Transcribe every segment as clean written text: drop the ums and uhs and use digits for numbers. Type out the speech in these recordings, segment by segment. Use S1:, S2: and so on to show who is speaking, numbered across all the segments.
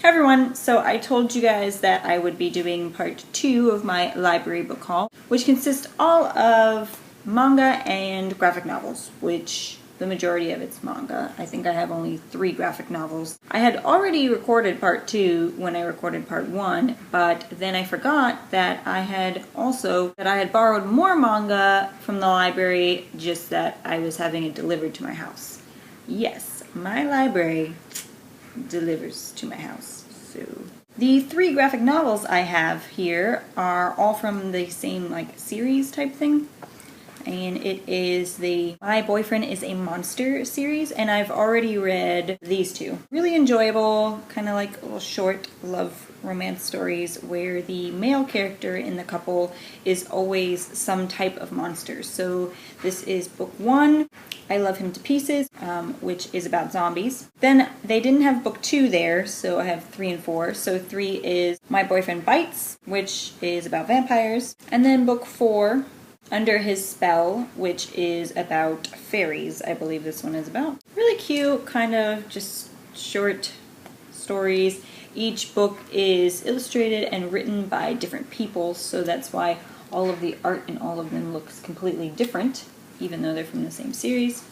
S1: Hey everyone, so I told you guys that I would be doing part 2 of my library book haul, which consists all of manga and graphic novels, which the majority of it's manga. I think I have only 3 graphic novels. I had already recorded part 2 when I recorded part 1, but then I forgot that I had borrowed more manga from the library, just that I was having it delivered to my house. Yes, my library delivers to my house. So the 3 graphic novels I have here are all from the same series type thing, and it is the My Boyfriend is a Monster series, and I've already read these 2. Really enjoyable, kind of like little short love romance stories where the male character in the couple is always some type of monster. So this is book 1, I Love Him to Pieces, which is about zombies. Then they didn't have book 2 there, so I have 3 and 4. So 3 is My Boyfriend Bites, which is about vampires. And then book 4, Under His Spell, which is about fairies, I believe this one is about. Really cute, kind of just short stories. Each book is illustrated and written by different people, so that's why all of the art in all of them looks completely different, even though they're from the same series.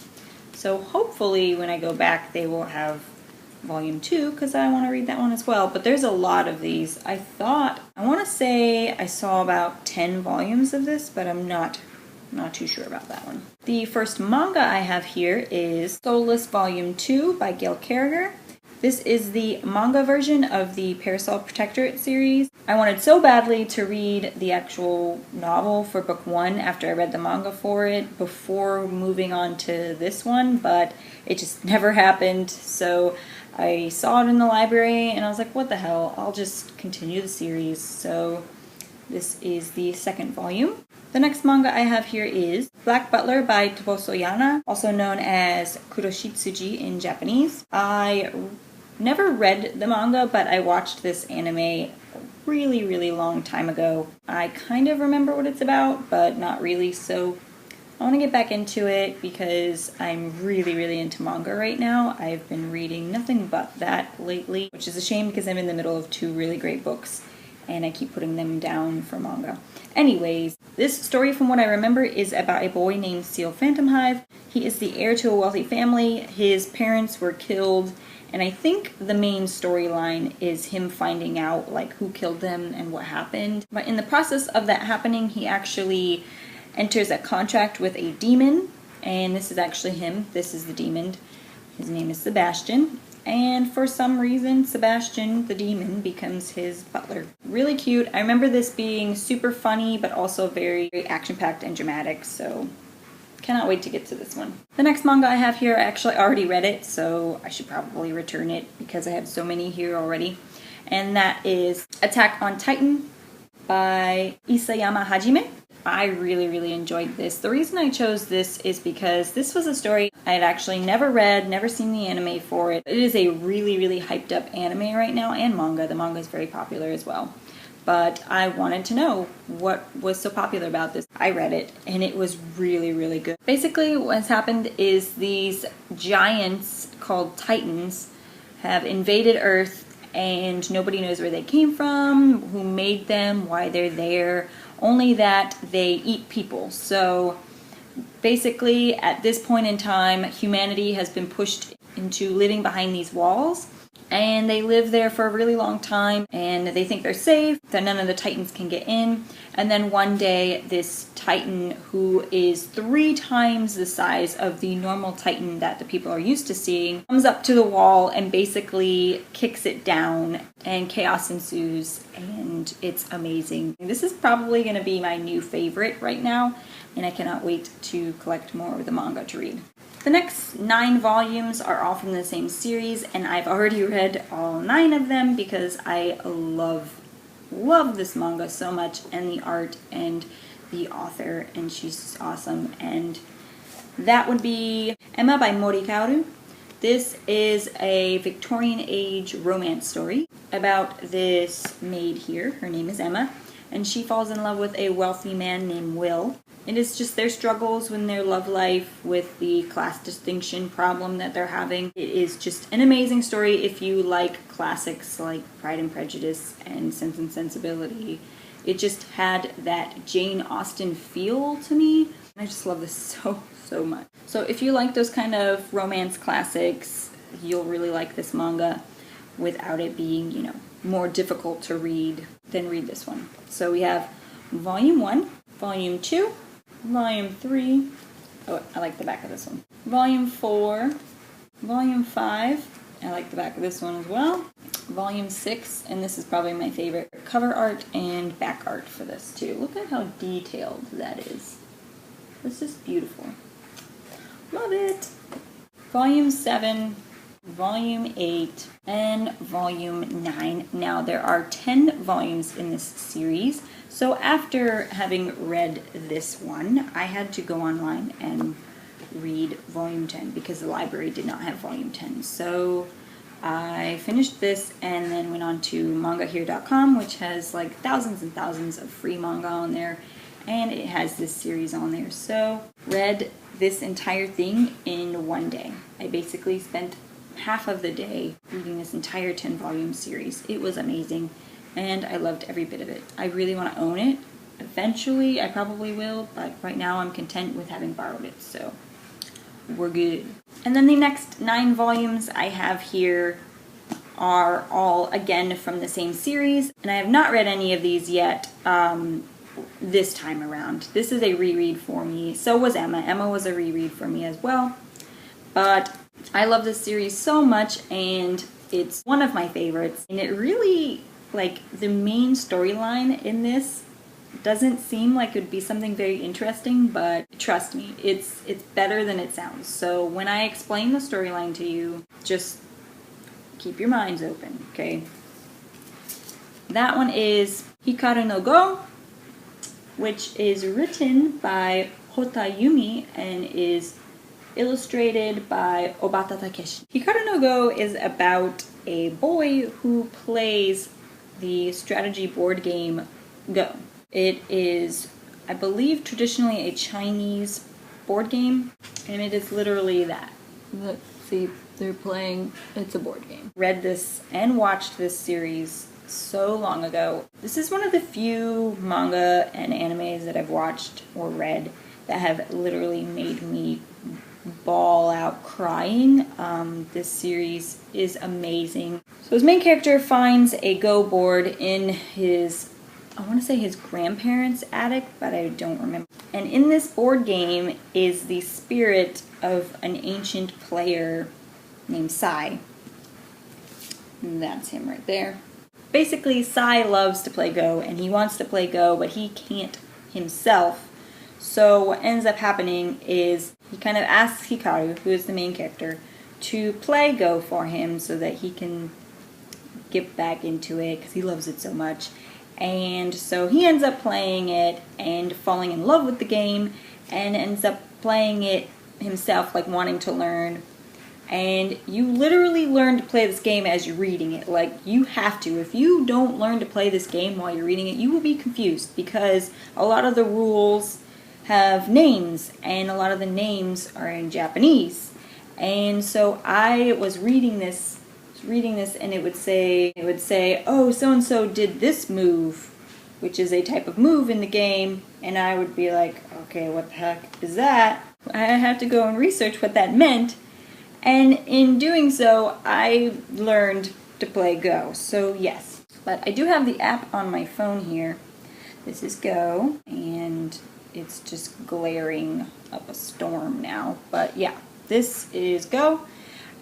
S1: So hopefully when I go back they will have volume 2, because I want to read that one as well. But there's a lot of these. I want to say I saw about 10 volumes of this, but I'm not too sure about that one. The first manga I have here is Soulless Volume 2 by Gail Carriger. This is the manga version of the Parasol Protectorate series. I wanted so badly to read the actual novel for book 1 after I read the manga for it before moving on to this one, but it just never happened. So I saw it in the library and I was like, what the hell, I'll just continue the series. So this is the second volume. The next manga I have here is Black Butler by Toboso Yana, also known as Kuroshitsuji in Japanese. I never read the manga, but I watched this anime a really long time ago. I kind of remember what it's about, but not really, so I want to get back into it because I'm really into manga right now. I've been reading nothing but that lately, which is a shame because I'm in the middle of 2 really great books and I keep putting them down for manga. Anyways, this story, from what I remember, is about a boy named Seal Phantomhive. He is the heir to a wealthy family. His parents were killed, and I think the main storyline is him finding out who killed them and what happened. But in the process of that happening, he actually enters a contract with a demon, and this is actually him. This is the demon. His name is Sebastian, and for some reason Sebastian the demon becomes his butler. Really cute. I remember this being super funny but also very action-packed and dramatic, so cannot wait to get to this one. The next manga I have here, I actually already read it, so I should probably return it because I have so many here already, and that is Attack on Titan by Isayama Hajime. I really enjoyed this. The reason I chose this is because this was a story I had actually never read, never seen the anime for it. It is a really hyped up anime right now, and manga. The manga is very popular as well. But I wanted to know what was so popular about this. I read it, and it was really good. Basically, what's happened is these giants called Titans have invaded Earth, and nobody knows where they came from, who made them, why they're there, only that they eat people. So basically, at this point in time, humanity has been pushed into living behind these walls, and they live there for a really long time, and they think they're safe, that none of the Titans can get in. And then one day, this Titan, who is 3 times the size of the normal Titan that the people are used to seeing, comes up to the wall and basically kicks it down, and chaos ensues, and it's amazing. This is probably going to be my new favorite right now, and I cannot wait to collect more of the manga to read. The next 9 volumes are all from the same series, and I've already read all 9 of them because I love this manga so much, and the art and the author, and she's just awesome. And that would be Emma by Mori Kaoru. This is a Victorian age romance story about this maid here. Her name is Emma, and she falls in love with a wealthy man named Will. It is just their struggles in their love life with the class distinction problem that they're having. It is just an amazing story if you like classics like Pride and Prejudice and Sense and Sensibility. It just had that Jane Austen feel to me. I just love this so much. So if you like those kind of romance classics, you'll really like this manga without it being, you know, more difficult to read than read this one. So we have Volume 1, Volume 2, Volume 3, oh, I like the back of this one, Volume 4, Volume 5, I like the back of this one as well, Volume 6, and this is probably my favorite, cover art and back art for this too. Look at how detailed that is. This is beautiful. Love it! Volume 7, Volume 8, and Volume 9. Now, there are 10 volumes in this series, so after having read this one, I had to go online and read Volume 10 because the library did not have Volume 10. So I finished this and then went on to mangahere.com, which has like thousands and thousands of free manga on there, and it has this series on there. So read this entire thing in one day. I basically spent half of the day reading this entire 10 volume series. It was amazing and I loved every bit of it. I really want to own it. Eventually I probably will, but right now I'm content with having borrowed it, so we're good. And then the next 9 volumes I have here are all again from the same series, and I have not read any of these yet this time around. This is a reread for me. So was Emma. Emma was a reread for me as well. But I love this series so much, and it's one of my favorites. And it really, like, the main storyline in this doesn't seem like it would be something very interesting, but trust me, it's better than it sounds. So when I explain the storyline to you, just keep your minds open, okay? That one is Hikaru no Go, which is written by Hota Yumi and is illustrated by Obata Takeshi. Hikaru no Go is about a boy who plays the strategy board game Go. It is, I believe, traditionally a Chinese board game, and it is literally that. Let's see, they're playing, it's a board game. Read this and watched this series so long ago. This is one of the few manga and animes that I've watched or read that have literally made me bawl out crying. This series is amazing. So his main character finds a Go board in his, I want to say his grandparents' attic, but I don't remember. And in this board game is the spirit of an ancient player named Sai. And that's him right there. Basically, Sai loves to play Go, and he wants to play Go, but he can't himself. So what ends up happening is he kind of asks Hikaru, who is the main character, to play Go for him so that he can get back into it because he loves it so much. And so he ends up playing it and falling in love with the game and ends up playing it himself, like wanting to learn. And you literally learn to play this game as you're reading it. Like, you have to. If you don't learn to play this game while you're reading it, you will be confused because a lot of the rules have names and a lot of the names are in Japanese. And so I was reading this and it would say, oh, so-and-so did this move, which is a type of move in the game, and I would be like, okay, what the heck is that? I had to go and research what that meant, and in doing so, I learned to play Go, so yes. But I do have the app on my phone here. This is Go, and it's just glaring up a storm now, but yeah, this is Go.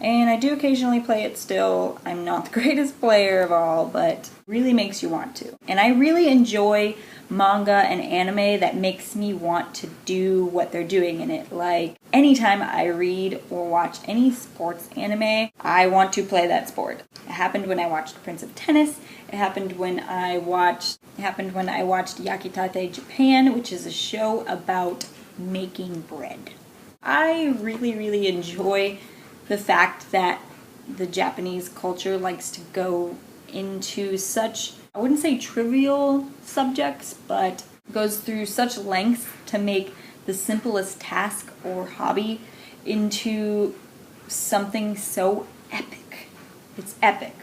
S1: And I do occasionally play it still. I'm not the greatest player of all, but really makes you want to. And I really enjoy manga and anime that makes me want to do what they're doing in it. Like, anytime I read or watch any sports anime, I want to play that sport. It happened when I watched Prince of Tennis. It happened when I watched Yakitate Japan, which is a show about making bread. I really, really enjoy the fact that the Japanese culture likes to go into such, I wouldn't say trivial subjects, but goes through such lengths to make the simplest task or hobby into something so epic. It's epic.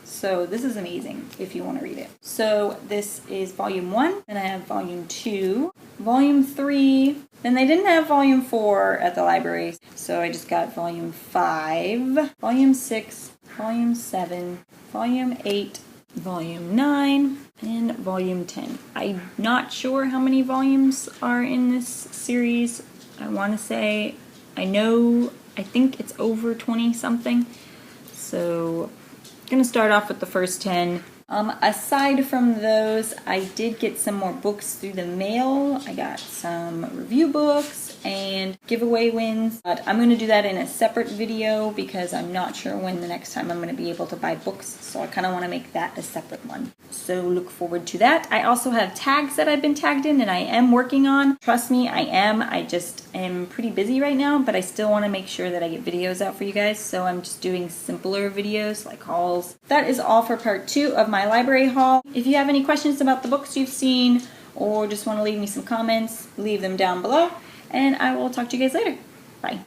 S1: So this is amazing if you want to read it. So this is volume 1, and I have volume 2, volume 3, then they didn't have volume 4 at the library, so I just got volume 5, volume 6, volume 7, volume 8, volume 9, and volume 10. I'm not sure how many volumes are in this series. I want to say, I think it's over 20 something. So I'm going to start off with the first 10. Aside from those, I did get some more books through the mail. I got some review books and giveaway wins, but I'm going to do that in a separate video because I'm not sure when the next time I'm going to be able to buy books, so I kind of want to make that a separate one. So look forward to that. I also have tags that I've been tagged in and I am working on. Trust me, I am. I just am pretty busy right now, but I still want to make sure that I get videos out for you guys, so I'm just doing simpler videos like hauls. That is all for part 2 of my library haul. If you have any questions about the books you've seen or just want to leave me some comments, leave them down below, and I will talk to you guys later. Bye.